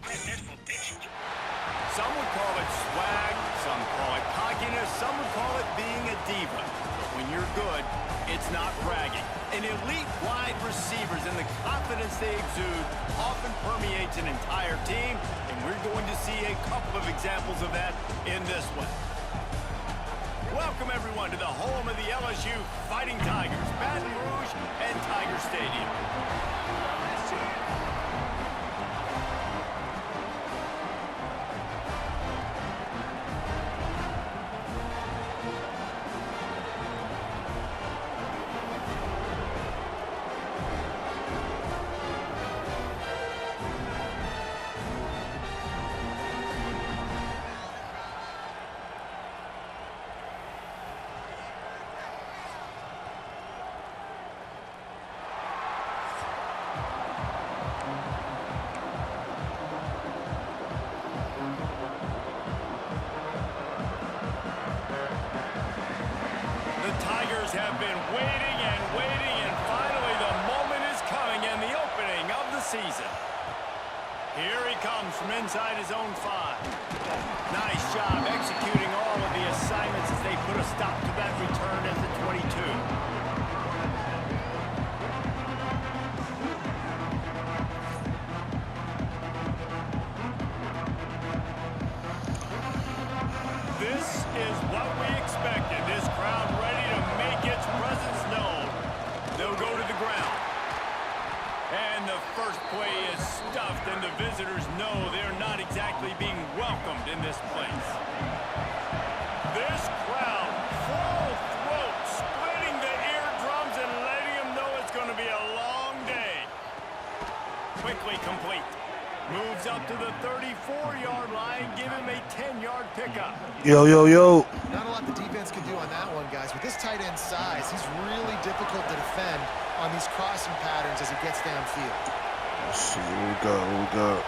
Some would call it swag, some call it cockiness, some would call it being a diva. But when you're good, it's not bragging. An elite wide receivers and the confidence they exude often permeates an entire team, and we're going to see a couple of examples of that in this one. Welcome, everyone, to the home of the LSU Fighting Tigers, Baton Rouge and Tiger Stadium. Have been waiting and waiting, and finally the moment is coming and the opening of the season. Here he comes from inside his own 5. Nice job executing all of the assignments as they put a stop to that return at the 22. This is what we expected. This crowd ready to make its presence known. They'll go to the ground. And the first play is stuffed, and the visitors know they're not exactly being welcomed in this place. This crowd, full throat, splitting the eardrums and letting them know it's going to be a long day. Quickly complete. Moves up to the 34-yard line, give him a 10-yard pickup. Yo. Not a lot the defense can do on that one, guys. With this tight end size, he's really difficult to defend on these crossing patterns as he gets downfield. Let's see what we got.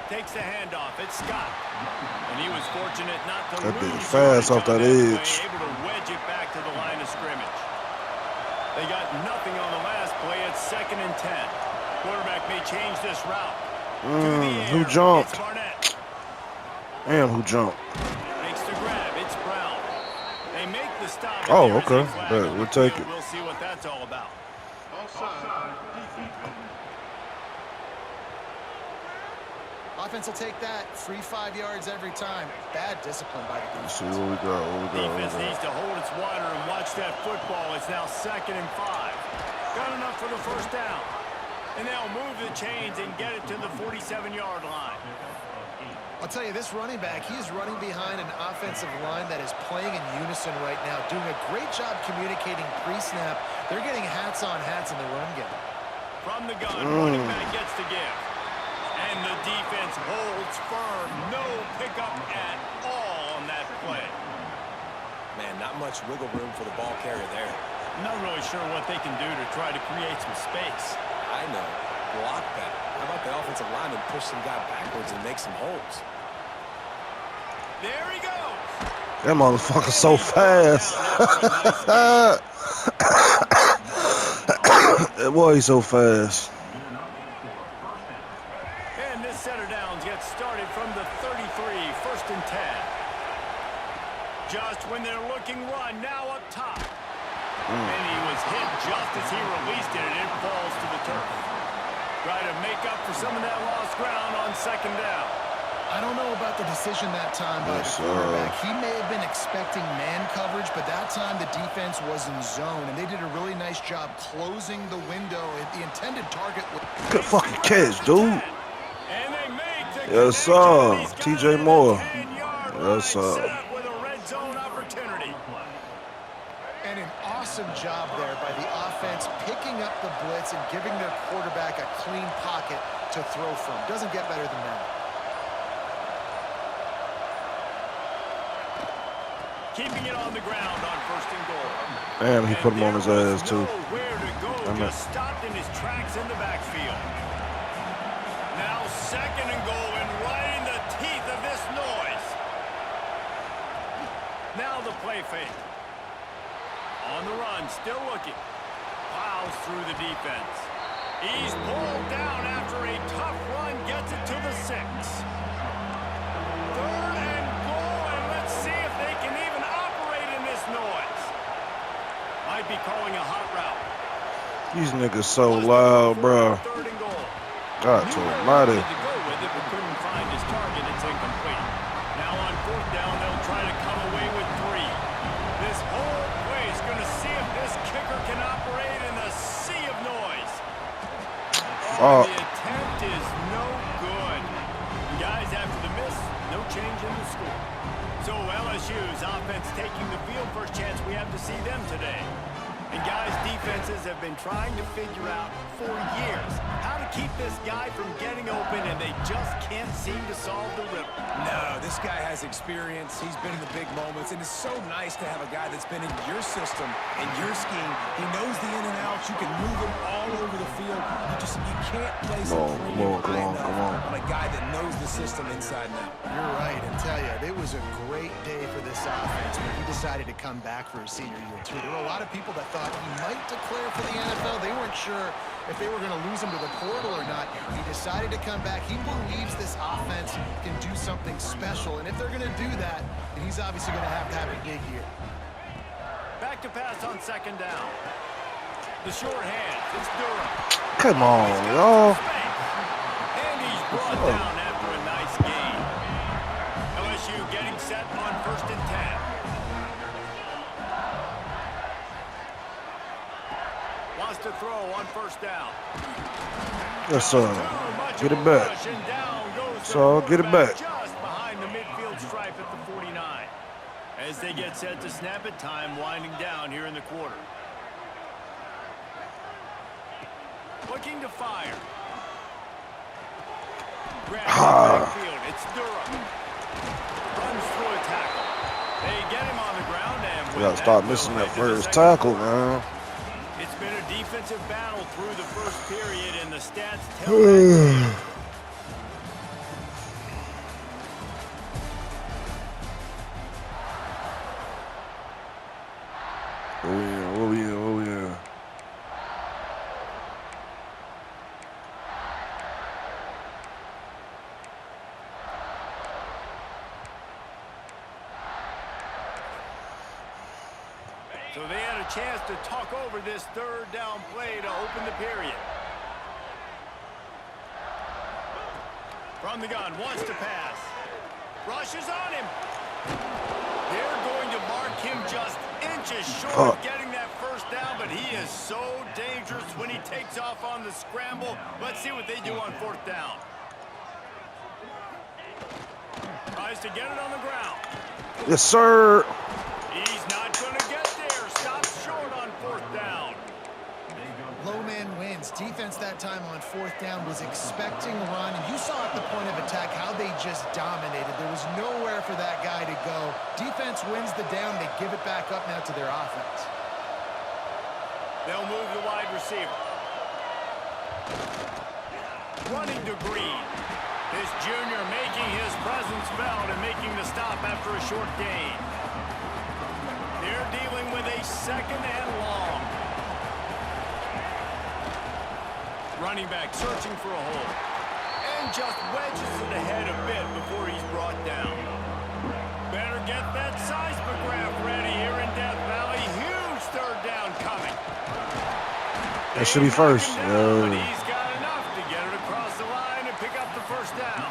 Takes the handoff. It's Scott. And he was fortunate not to that lose bitch fast off that edge. Able to wedge it back to the line of scrimmage. They got nothing on the last play. It's 2nd and 10. Quarterback may change this route. Who jumped? Damn, who jumped? Makes the grab. It's Brown. They make the stop. Oh, okay. But we'll take it. We'll see what that's all about. Offense will take that. Free 5 yards every time. Bad discipline by the defense. Let's see what we got. Defense needs to hold its water and watch that football. It's now 2nd and 5. Got enough for the first down. And they'll move the chains and get it to the 47-yard line. I'll tell you, this running back, he is running behind an offensive line that is playing in unison right now, doing a great job communicating pre-snap. They're getting hats on hats in the run game. From the gun, running back gets the give. And the defense holds firm. No pickup at all on that play. Man, not much wiggle room for the ball carrier there. Not really sure what they can do to try to create some space. I know. Block that. How about the offensive lineman push some guy backwards and make some holes? There he goes. That motherfucker's so fast. That boy, he's so fast. And this set of downs gets started from the 33, 1st and 10. Just when they're looking run, now up top. And he was hit just as he released it, and it falls to the turf. Try to make up for some of that lost ground on 2nd down. I don't know about the decision that time by the quarterback. He may have been expecting man coverage, but that time the defense was in zone, and they did a really nice job closing the window. The intended target was... Good fucking catch, dude. And they make the Yes, sir. TJ Moore. Yes, sir. With a red zone opportunity. And an awesome job there by the offense, picking up the blitz and giving their quarterback a clean pocket to throw from. Doesn't get better than that. Keeping it on the ground on 1st and goal. Damn, he put him on his ass, too. Where to go, just stopped in his tracks in the backfield. Now 2nd and goal, and right in the teeth of this noise. Now the play fake. On the run, still looking. Plows through the defense. He's pulled down after a tough run, gets it to the 6. 3rd and goal, and let's see if they can even operate in this noise. Might be calling a hot route. These niggas so loud, bro. 3rd and goal. God almighty. To go with it, but couldn't find his target. It's incomplete. Now on 4th down, they'll try to come away with 3. This whole play is going to see if this kicker can operate in the sea of noise. Oh, the attempt is no good. Guys, after the miss, no change in the score. So LSU's offense taking the field. First chance we have to see them today. And guys, defenses have been trying to figure out for years how to keep this guy from getting open, and they just can't seem to solve the riddle. No, this guy has experience. He's been in the big moments, and it's so nice to have a guy that's been in your system and your scheme. He knows the in and outs. You can move him all over the field. You can't play some premium on a guy that knows the system inside and out. You're right. And tell you, it was a great day for this offense when he decided to come back for his senior year too. There were a lot of people that thought he might declare for the NFL. They weren't sure if they were going to lose him to the portal or not. He decided to come back. He believes this offense can do something special, and if they're going to do that, then he's obviously going to have a big year. Back to pass on 2nd down. The short hand. It's Durham. Come on, y'all. And he's brought down after a nice gain. LSU getting set on 1st and 10. Wants to throw on 1st down. Yes, sir. Get it back. So get it back. Just behind the midfield stripe at the 49. As they get set to snap it, time winding down here in the quarter. Looking to fire. It's Durham. Runs through a tackle. They get him on the ground, and we gotta start missing that first tackle, man. It's been a defensive battle through the first period, and the stats tell us. Oh yeah. So they had a chance to talk over this 3rd down play to open the period. From the gun, wants to pass. Rushes on him. They're going to mark him just inches short of getting that 1st down, but he is so dangerous when he takes off on the scramble. Let's see what they do on 4th down. Tries to get it on the ground. Yes, sir. He's not going to get there. Stops short on 4th down. Low man wins. Defense that time on 4th down was expecting a run, and you saw at the point of attack how they just dominated. There was nowhere for that guy to go. Defense wins the down. They give it back up now to their offense. They'll move the wide receiver. Running to Green. This junior making his presence felt and making the stop after a short gain. They're dealing with a 2nd and long. Running back searching for a hole. And just wedges it ahead a bit before he's brought down. Better get that seismograph ready here in Death Valley. Huge 3rd down coming. That should be 1st. But he's got enough to get it across the line and pick up the 1st down.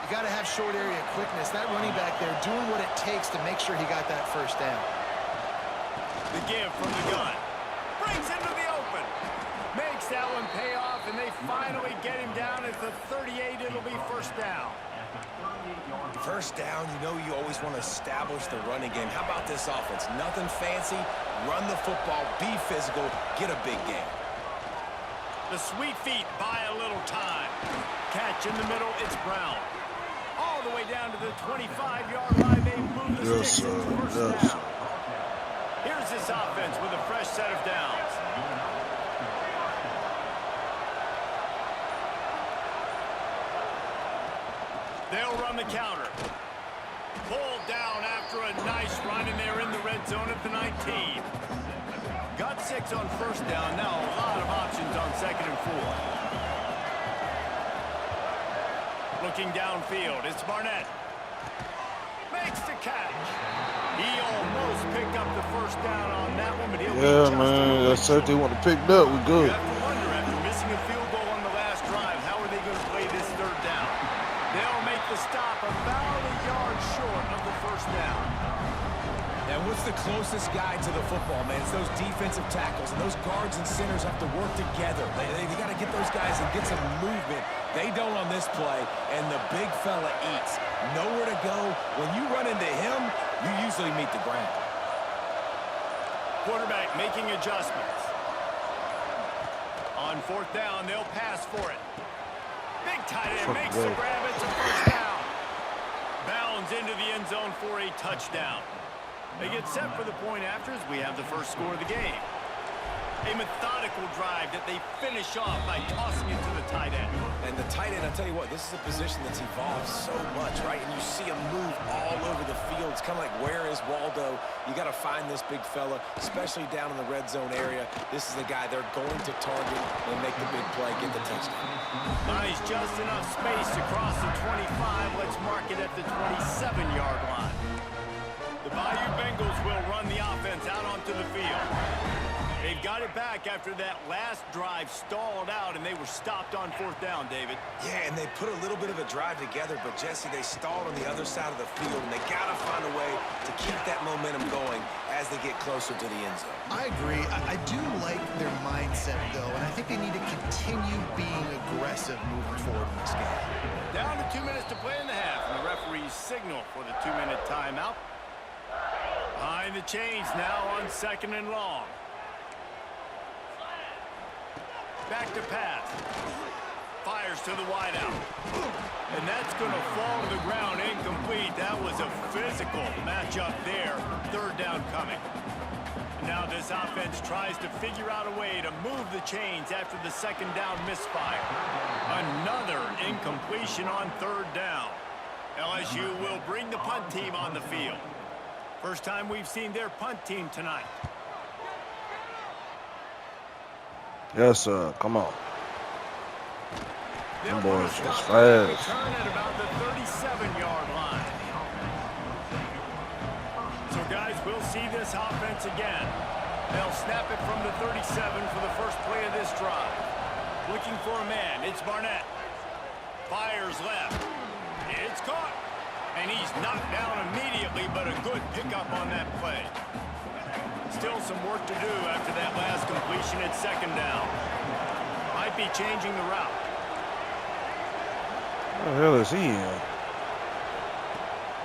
You got to have short area quickness. That running back there doing what it takes to make sure he got that 1st down. The give from the gun. Brings into the open. Makes that one pay off, and they finally get him down at the 38. It'll be 1st down. 1st down, you always want to establish the running game. How about this offense? Nothing fancy. Run the football, be physical, get a big game. The sweet feet buy a little time. Catch in the middle, it's Brown. All the way down to the 25-yard line. They move the sticks into 1st down. Here's this offense with a fresh set of downs. They'll run the counter. Pulled down after a nice run, and they're in the red zone at the 19. Got 6 on first down. Now a lot of options on 2nd and 4. Looking downfield, it's Barnett. Makes the catch. He almost picked up the first down on that one, but he'll be just man. That's it. They want to pick it up. We good. You have to wonder, after missing a field goal on the last drive, how are they going to play this 3rd down? They'll make the stop about a yard short of the first down. And what's the closest guy to the football, man? It's those defensive tackles, and those guards and centers have to work together. They got to get those guys and get some movement. They don't on this play, and the big fella eats. Nowhere to go. When you run into him, you usually meet the ground. Quarterback making adjustments. On 4th down, they'll pass for it. Big tight end makes the grab. It's a first down. Bounds into the end zone for a touchdown. They get set for the point after as we have the first score of the game. A methodical drive that they finish off by tossing it to the tight end. And the tight end, I'll tell you what, this is a position that's evolved so much, right? And you see him move all over the field. It's kind of like, where is Waldo? You got to find this big fella, especially down in the red zone area. This is the guy they're going to target and make the big play, get the touchdown. Nice, just enough space across the 25. Let's mark it at the 27-yard line. The Bayou Bengals will run the offense out onto the field. They've got it back after that last drive stalled out, and they were stopped on 4th down, David. Yeah, and they put a little bit of a drive together, but, Jesse, they stalled on the other side of the field, and they got to find a way to keep that momentum going as they get closer to the end zone. I agree. I do like their mindset, though, and I think they need to continue being aggressive moving forward in this game. Down to 2 minutes to play in the half, and the referees signal for the 2-minute timeout. Behind the chains now on 2nd and long. Back to pass. Fires to the wideout. And that's going to fall to the ground incomplete. That was a physical matchup there. 3rd down coming. Now this offense tries to figure out a way to move the chains after the 2nd down misfire. Another incompletion on 3rd down. LSU will bring the punt team on the field. First time we've seen their punt team tonight. Yes, sir. Come on. Them boys just fast. Return at about the 37-yard line. So, guys, we'll see this offense again. They'll snap it from the 37 for the first play of this drive. Looking for a man. It's Barnett. Fires left. It's caught. And he's knocked down immediately, but a good pickup on that play. Still some work to do after that last completion at 2nd down. Might be changing the route. What the hell is he in?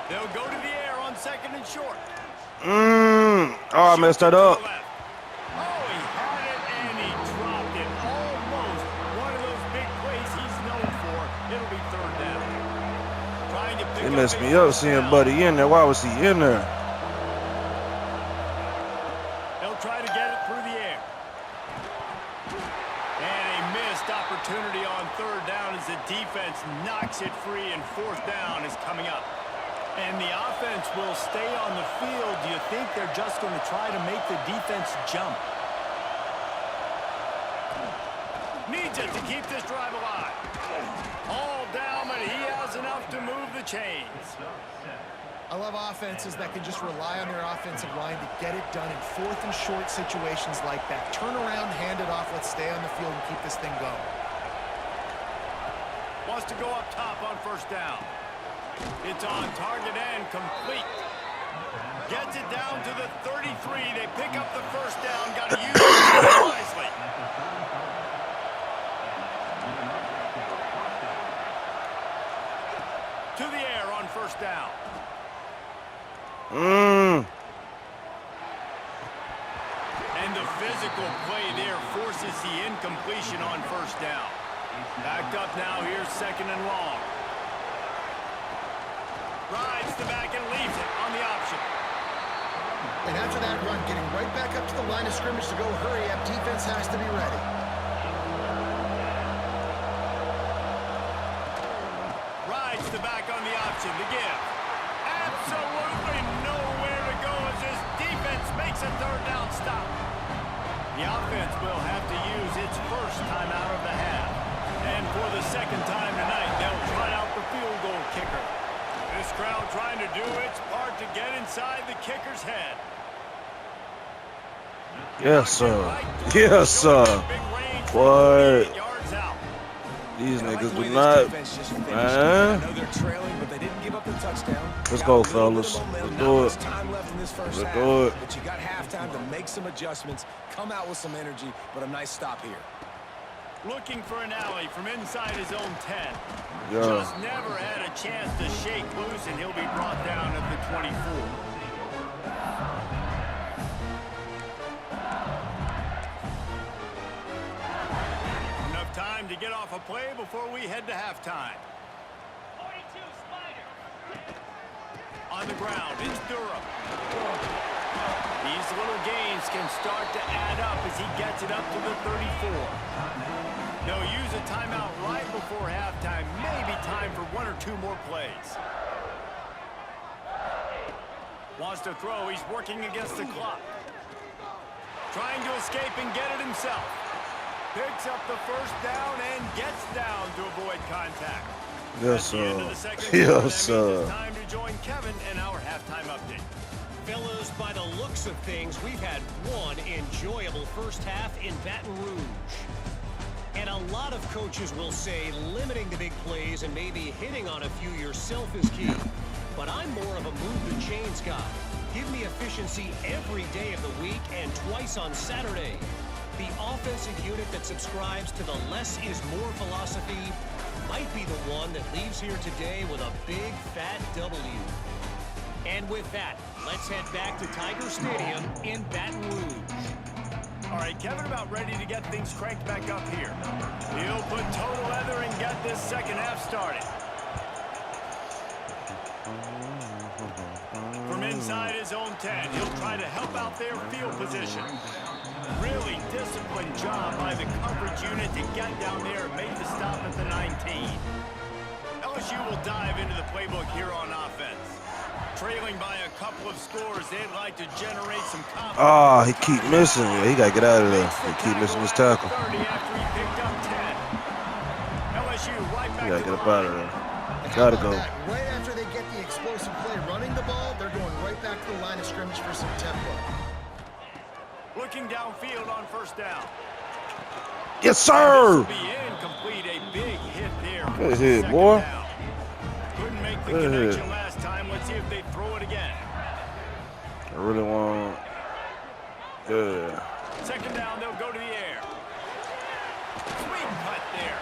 They'll go to the air on 2nd and short. Oh, I messed that up. Oh, he had it and he dropped it. Almost one of those big plays he's known for. It'll be 3rd down. Trying to pick It messed me up seeing Buddy in there. Why was he in there? Try to get it through the air. And a missed opportunity on 3rd down as the defense knocks it free, and 4th down is coming up. And the offense will stay on the field. Do you think they're just going to try to make the defense jump? Needs it to keep this drive alive. All down, but he has enough to move the chains. I love offenses that can just rely on their offensive line to get it done in 4th and short situations like that. Turn around, hand it off, let's stay on the field and keep this thing going. Wants to go up top on 1st down. It's on target and complete. Gets it down to the 33. They pick up the 1st down. Got to use it wisely. To the air on 1st down. And the physical play there forces the incompletion on 1st down. Backed up now, here's 2nd and long. Rides the back and leaves it on the option. And after that run, getting right back up to the line of scrimmage to go hurry up, defense has to be ready. Rides the back on the option to give. Absolutely nowhere to go as this defense makes a 3rd down stop. The offense will have to use its first timeout of the half. And for the second time tonight, they'll try out the field goal kicker. This crowd trying to do its part to get inside the kicker's head. Yes, sir. Yes, sir. What? These niggas do not, man. Let's go, fellas. Let's do it. Let's do it. But you got halftime to make some adjustments, come out with some energy, but a nice stop here. Looking for an alley from inside his own 10. Yeah. Just never had a chance to shake loose, and he'll be brought down at the 24. Enough time to get off a play before we head to halftime. 42 Spider. On the ground, it's Durham. These little gains can start to add up as he gets it up to the 34. They'll use a timeout right before halftime. Maybe time for one or two more plays. Wants to throw. He's working against the clock. Trying to escape and get it himself. Picks up the first down and gets down to avoid contact. Yes, sir. Yes, sir. It's time to join Kevin in our halftime update. Fellas, by the looks of things, we've had one enjoyable first half in Baton Rouge. And a lot of coaches will say limiting the big plays and maybe hitting on a few yourself is key. But I'm more of a move the chains guy. Give me efficiency every day of the week and twice on Saturday. The offensive unit that subscribes to the less is more philosophy might be the one that leaves here today with a big fat W. And with that, let's head back to Tiger Stadium in Baton Rouge. All right, Kevin about ready to get things cranked back up here. He'll put total leather and get this second half started. From inside his own 10, he'll try to help out their field position. Really disciplined job by the coverage unit to get down there and make the stop at the 19. LSU will dive into the playbook here on offense. Trailing by a couple of scores, they'd like to generate some confidence. Ah, he keep missing. Yeah, he got to get out of there. He keep missing his tackle. 30 after he picked up 10. LSU right back He got to to get the up out of line. there. Got to go. Right after they get the explosive play running the ball, they're going right back to the line of scrimmage for some tempo. Looking downfield on first down. Yes, sir. This will be incomplete. A big hit there. Good hit, boy. Down. Couldn't make the Good connection hit. last time. Let's see if they throw it again. I really want. Yeah. Second down, they'll go to the air. Sweet cut there.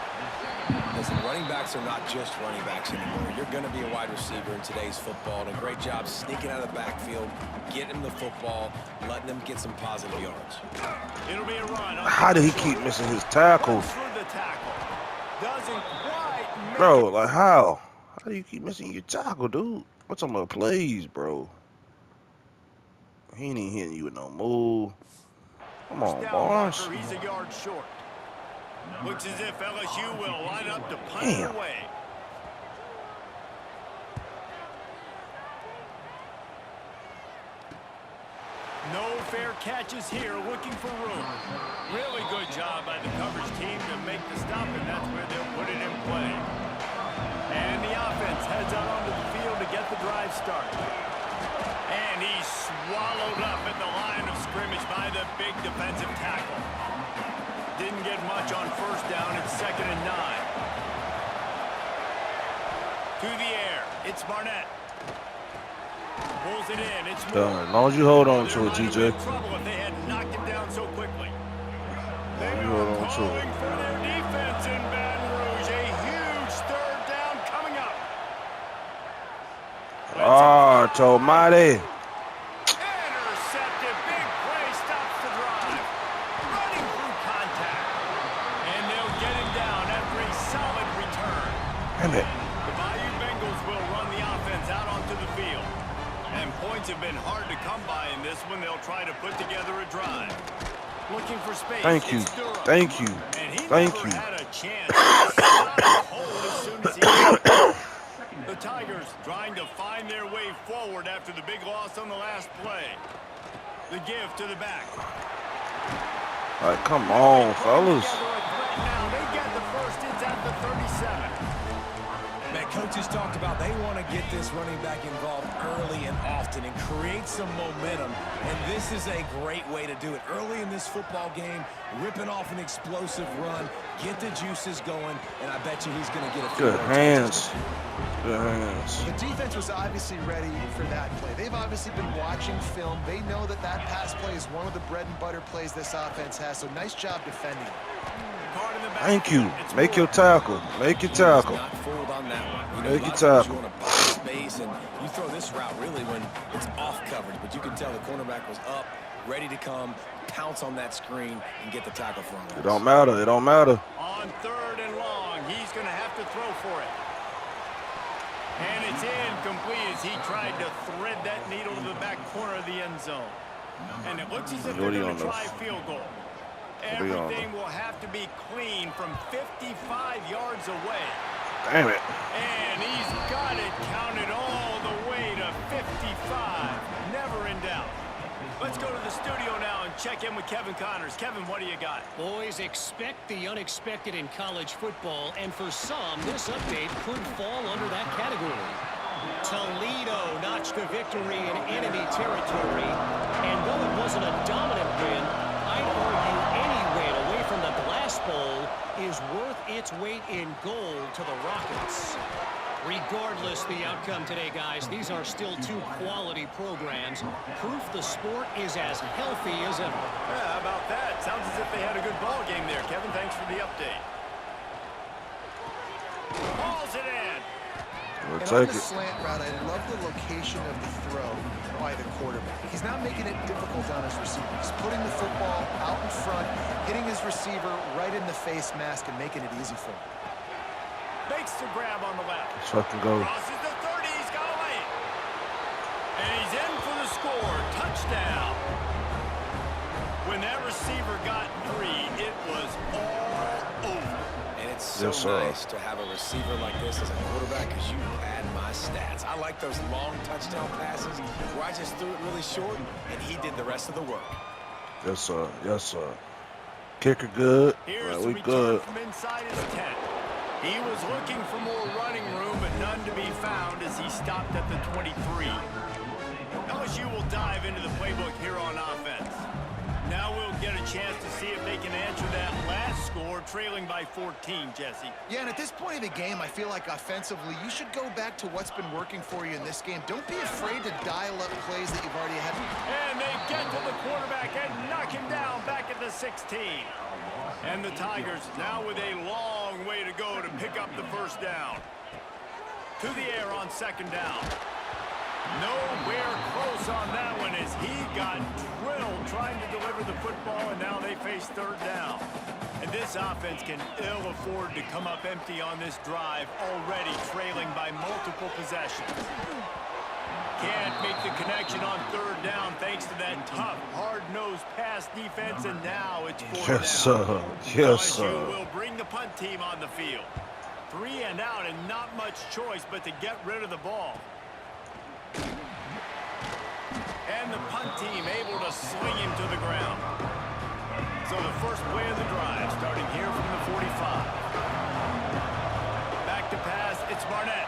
Listen, running backs are not just running backs anymore. You're going to be a wide receiver in today's football. And a great job sneaking out of the backfield, getting him the football, letting them get some positive yards. It'll be a run. How did he keep missing his tackle? Through the tackle. Doesn't quite make Bro, it. like how? How do you keep missing your tackle, dude? What's on my plays, bro? He ain't even hitting you with no move. Come on, Down Barnes. marker, he's a yard short. Looks as if LSU will line up to punt Damn. it away. No fair catches here, looking for room. Really good job by the coverage team to make the stop, and that's where they'll put it in play. And the offense heads out onto the field to get the drive started. And he's swallowed up at the line of scrimmage by the big defensive tackle. Didn't get much on first down. It's 2nd and 9. To the air. It's Barnett. Pulls it in. It's Moore. As long as you hold on to it, They TJ. were in trouble if they had knocked him down so quickly. They You are hold on to calling it. for their defense in Baton Rouge. A huge third down coming up. Ah, Tomati. Intercepted. Big play. Stops the drive. Running through contact. And they'll get him down after a solid return. Damn it. The Bayou Bengals will run the offense out onto the field. And points have been hard to come by in this one. They'll try to put together a drive. Looking for space. Thank you. It's Durham. Thank you. And he Thank never you. had a chance. He stopped cold as soon as he could. The Tigers trying to find their way forward after the big loss on the last play. The give to the back. Like, come on, fellas. Now they get the first. It's at the 37. Man, coaches talked about they want to get this running back involved early and often and create some momentum. And this is a great way to do it. Early in this football game, ripping off an explosive run, get the juices going, and I bet you he's going to get a few Good more hands. touches. Good hands. The defense was obviously ready for that play. They've obviously been watching film. They know that that pass play is one of the bread and butter plays this offense has. So nice job defending. Thank you. Make your tackle. Make your tackle. Not fooled on that one. You know, Make a your lot of times tackle. you want to buy space, and you throw this route really when it's off coverage. But you can tell the cornerback was up, ready to come, pounce on that screen, and get the tackle from him. It don't matter. It don't matter. On 3rd and long, he's going to have to throw for it. And it's incomplete as he tried to thread that needle to the back corner of the end zone. And it looks as if they're going to try a field goal. Everything will have to be clean from 55 yards away. Damn it. And he's got it counted all the way to 55. Never in doubt. Let's go to the studio now and check in with Kevin Connors. Kevin, what do you got? Boys, expect the unexpected in college football, and for some, this update could fall under that category. Toledo notched a victory in enemy territory, and though it wasn't a dominant win, I'd argue any win away from the Glass Bowl is worth its weight in gold to the Rockets. Regardless the outcome today, guys, these are still two quality programs. Proof the sport is as healthy as ever. Yeah, how about that? Sounds as if they had a good ball game there. Kevin, thanks for the update. Balls it in. We'll And on take the it. slant route, I love the location of the throw by the quarterback. He's not making it difficult on his receiver. He's putting the football out in front, hitting his receiver right in the face mask and making it easy for him. Makes the grab on the left. Let's fucking go. Crosses the 30. He's got to lay it. And he's in for the score. Touchdown. When that receiver got 3, it was all over. And it's so nice to have a receiver like this as a quarterback because you pad my stats. I like those long touchdown passes where I just threw it really short and he did the rest of the work. Yes, sir. Yes, sir. Kicker good. Here's We the good. return from inside his tent. He was looking for more running room, but none to be found as he stopped at the 23. LSU will dive into the playbook here on offense. Now we'll get a chance to see if they can answer that last score, trailing by 14, Jesse. Yeah, and at this point of the game, I feel like offensively, you should go back to what's been working for you in this game. Don't be afraid to dial up plays that you've already had. And they get to the quarterback and knock him down back at the 16. And the Tigers now with a long way to go to pick up the first down. To the air on 2nd down. Nowhere close on that one as he got drilled trying to deliver the football, and now they face 3rd down. And this offense can ill afford to come up empty on this drive, already trailing by multiple possessions. Can't make the connection on 3rd down thanks to that tough, hard-nosed pass defense, and now it's 4th down. Yes, sir. Yes, sir. LSU will bring the punt team on the field. 3 and out, and not much choice but to get rid of the ball. And the punt team able to sling him to the ground. So the first play of the drive starting here from the 45. Back to pass, it's Barnett.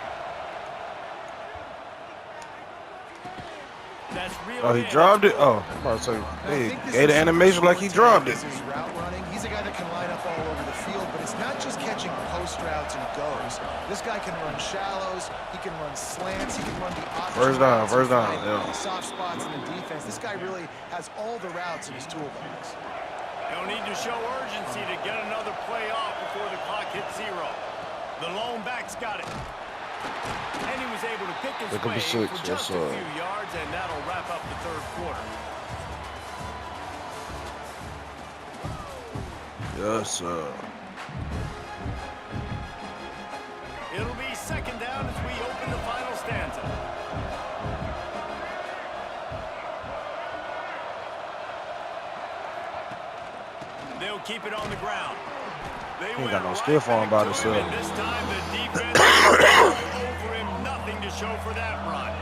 That's real. Oh, he dropped it? Oh, I'm about to say, hey, gave the animation like he dropped it. His route running. He's a guy that can line up all over the field, but it's not just catching post routes and goes. This guy can run shallows. He can run slants. He can run the option. First down, routes first and down, find yeah. soft spots in the defense. This guy really has all the routes in his toolbox. They'll need to show urgency to get another play off before the clock hits 0. The lone back's got it. And he was able to pick his way for just a few yards, and that'll wrap up the 3rd quarter. Yes, sir. It'll be 2nd down as we open the final stanza. They'll keep it on the ground. They ain't got no stiff arm by himself. This time the defense over him, nothing to show for that run.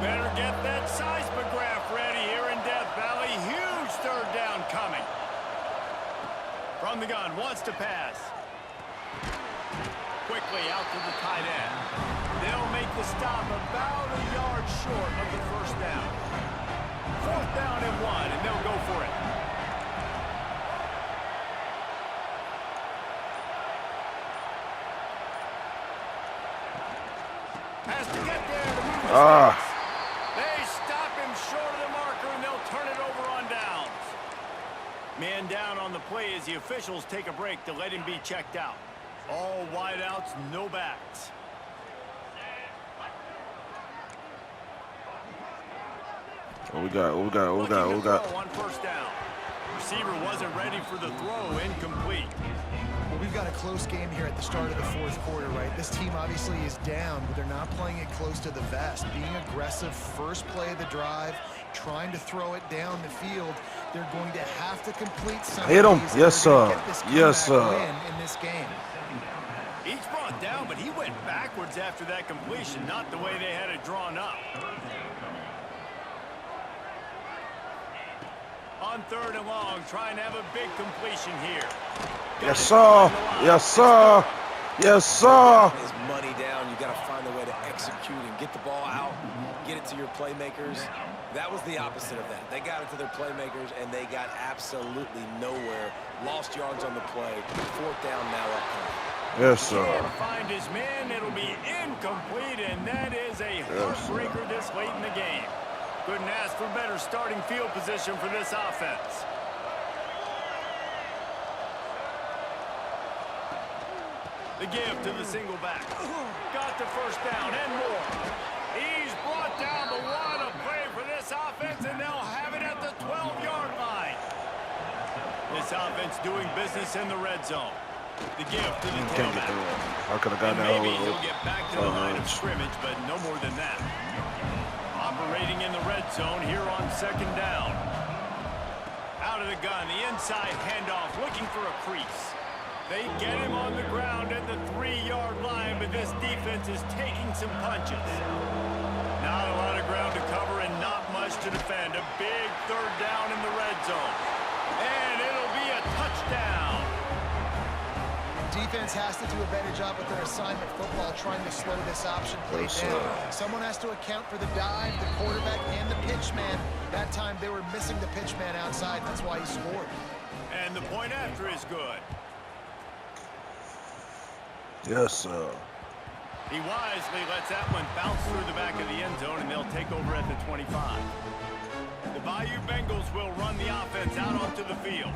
Better get that seismograph ready here in Death Valley. Huge 3rd down coming. From the gun, wants to pass. Quickly out to the tight end. They'll make the stop about a yard short of the first down. 4th down and 1, and they'll go for it. Has to get there to move the sticks. They stop him short of the marker, and they'll turn it over on downs. Man down on the play as the officials take a break to let him be checked out. All wideouts, no backs. What we got? On first down. Receiver wasn't ready for the throw, incomplete. Well, we've got a close game here at the start of the 4th quarter, right? This team obviously is down, but they're not playing it close to the vest. Being aggressive, first play of the drive, trying to throw it down the field. They're going to have to complete some Hit him. of these Yes, sir. Yes, sir. In this game. He's brought down, but he went backwards after that completion, not the way they had it drawn up. On 3rd and long, trying to have a big completion here. Yes, sir. Yes, sir. Yes, sir. His money down. You got to find a way to execute and get the ball out, get it to your playmakers. That was the opposite of that. They got it to their playmakers, and they got absolutely nowhere. Lost yards on the play. 4th down now upcoming. Yes, sir. Can't find his man. It'll be incomplete, and that is a heartbreaker this late in the game. Couldn't ask for better starting field position for this offense. The give to the single back. Got the first down and more. He's brought down, but what a play for this offense, and they'll have it at the 12-yard line. This offense doing business in the red zone. The give to the tailback. I could have got that. Maybe he'll get back to the line of scrimmage, but no more than that. Operating in the red zone here on 2nd down. Out of the gun, the inside handoff, looking for a crease. They get him on the ground at the 3-yard line, but this defense is taking some punches. Not a lot of ground to cover and not much to defend. A big 3rd down in the red zone. And it'll be a touchdown. Defense has to do a better job with their assignment football, trying to slow this option play down. Someone has to account for the dive, the quarterback, and the pitch man. That time they were missing the pitch man outside. That's why he scored. And the point after is good. Yes, sir. He wisely lets that one bounce through the back of the end zone, and they'll take over at the 25. The Bayou Bengals will run the offense out onto the field.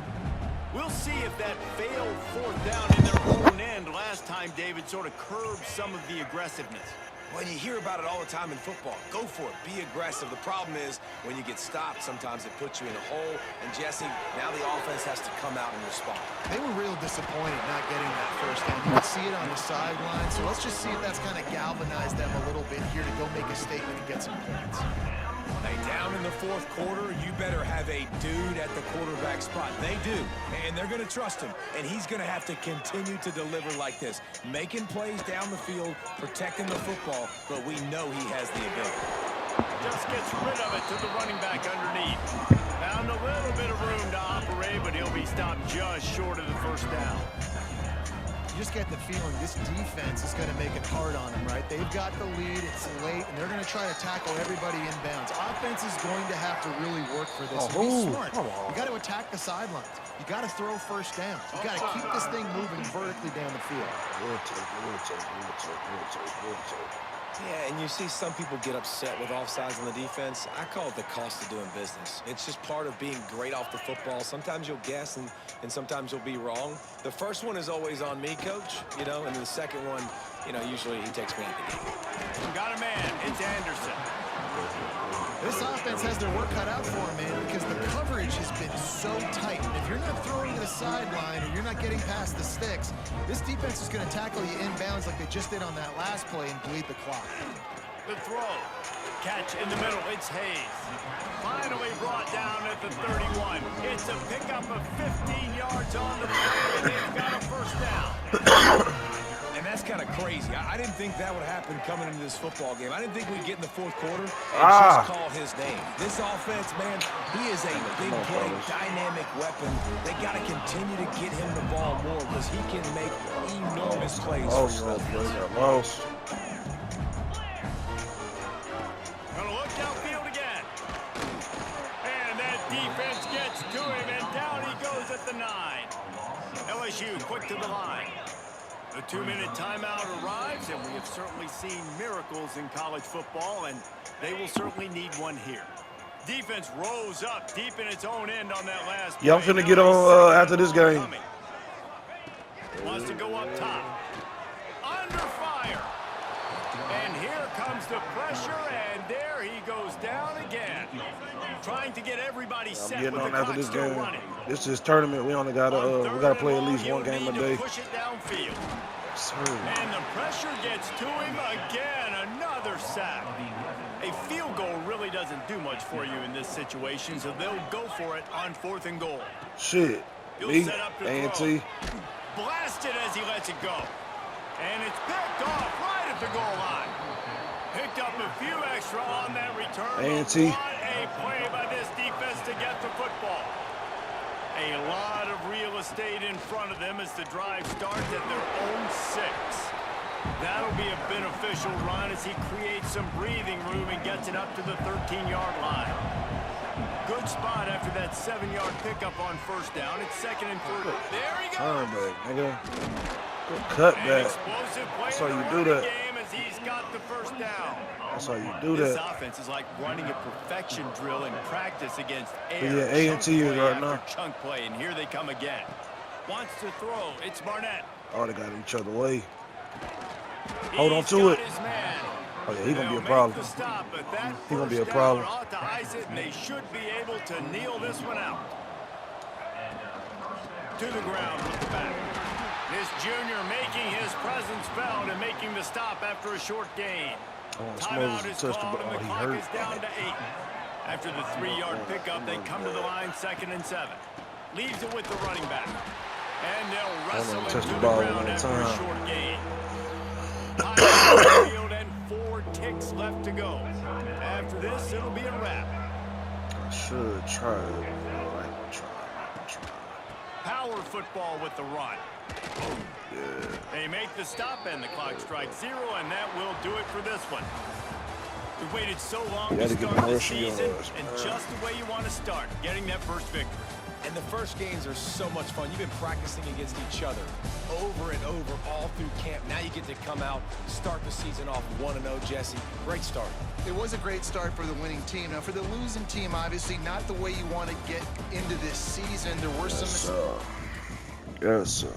We'll see if that failed 4th down in their own end last time, David, sort of curbed some of the aggressiveness. When you hear about it all the time in football, go for it. Be aggressive. The problem is when you get stopped, sometimes it puts you in a hole. And, Jesse, now the offense has to come out and respond. They were real disappointed not getting that first down. You can see it on the sideline. So let's just see if that's kind of galvanized them a little bit here to go make a statement and get some points. Hey, down in the 4th quarter, you better have a dude at the quarterback spot. They do, and they're going to trust him, and he's going to have to continue to deliver like this, making plays down the field, protecting the football, but we know he has the ability. Just gets rid of it to the running back underneath. Found a little bit of room to operate, but he'll be stopped just short of the first down. You just get the feeling this defense is going to make it hard on them, right? They've got the lead, it's late, and they're going to try to tackle everybody inbounds. Offense is going to have to really work for this. Be smart. You got to attack the sidelines. You got to throw first down. You got to keep this thing moving vertically down the field. Yeah, and you see some people get upset with offsides on the defense. I call it the cost of doing business. It's just part of being great off the football. Sometimes you'll guess and sometimes you'll be wrong. The first one is always on me, Coach, you know, and the second one, you know, usually he takes me out the game. Got a man. It's Anderson. This offense has their work cut out for them, man, because the coverage has been so tight. And if you're not throwing to the sideline or you're not getting past the sticks, this defense is going to tackle you inbounds like they just did on that last play and bleed the clock. The throw. Catch in the middle. It's Hayes. Finally brought down at the 31. It's a pickup of 15 yards on the play, and they've got a first down. And that's That's kind of crazy. I didn't think that would happen coming into this football game. I didn't think we'd get in the fourth quarter and just call his name. This offense, man, he is a big play, dynamic weapon. They got to continue to get him the ball more because he can make enormous plays for your offense. Gonna look downfield again. And that defense gets to him, and down he goes at the 9. LSU quick to the line. The 2-minute timeout arrives, and we have certainly seen miracles in college football, and they will certainly need one here. Defense rose up deep in its own end on that last play. Yeah, I'm finna get on after this game. Wants to go up top. Under fire. And here comes the pressure, and there he goes down again. Trying to get everybody set. I'm getting on after this game. This is tournament. We only gotta play at least one game a day. Push it downfield. And the pressure gets to him again. Another sack. A field goal really doesn't do much for you in this situation, so they'll go for it on 4th and goal. Shit. Me, Ncaa. Blasted as he lets it go. And it's picked off right at the goal line. Picked up a few extra on that return. Ncaa. What a play by this defense to get the football. A lot of real estate in front of them as the drive starts at their own 6. That'll be a beneficial run as he creates some breathing room and gets it up to the 13-yard line. Good spot after that 7-yard pickup on 1st down. It's 2nd and 3. There he goes. Turn back, nigga. Good cut back. Explosive play. That's how you do that. Game as he's got the 1st down. That's how you do This that. offense is like running a perfection drill in practice against Yeah, air. Ncaa right now. Chunk play, and here they come again. Wants to throw. It's Barnett. Oh, they got each other way. Hold on to it. Oh, yeah, he's going to be a problem. He's going to be a problem. Ought to ice it, and they should be able to kneel this one out. To the ground with the back. This junior making his presence felt and making the stop after a short gain. Timeout is called, and the clock is down to 8. After the 3-yard pickup, they come to the line 2nd and 7. Leaves it with the running back. And they'll wrestle him to the ground after a short gain. Field and 4 ticks left to go. After this, it'll be a wrap. I should try it. Try. Power football with the run. Yeah. They make the stop, and the clock strikes 0, and that will do it for this one. We waited so long to start the season, and just the way you want to start, getting that first victory. And the first games are so much fun. You've been practicing against each other over and over all through camp. Now you get to come out, start the season off 1-0, Jesse. Great start. It was a great start for the winning team. Now, for the losing team, obviously not the way you want to get into this season. There were some... Yes, sir.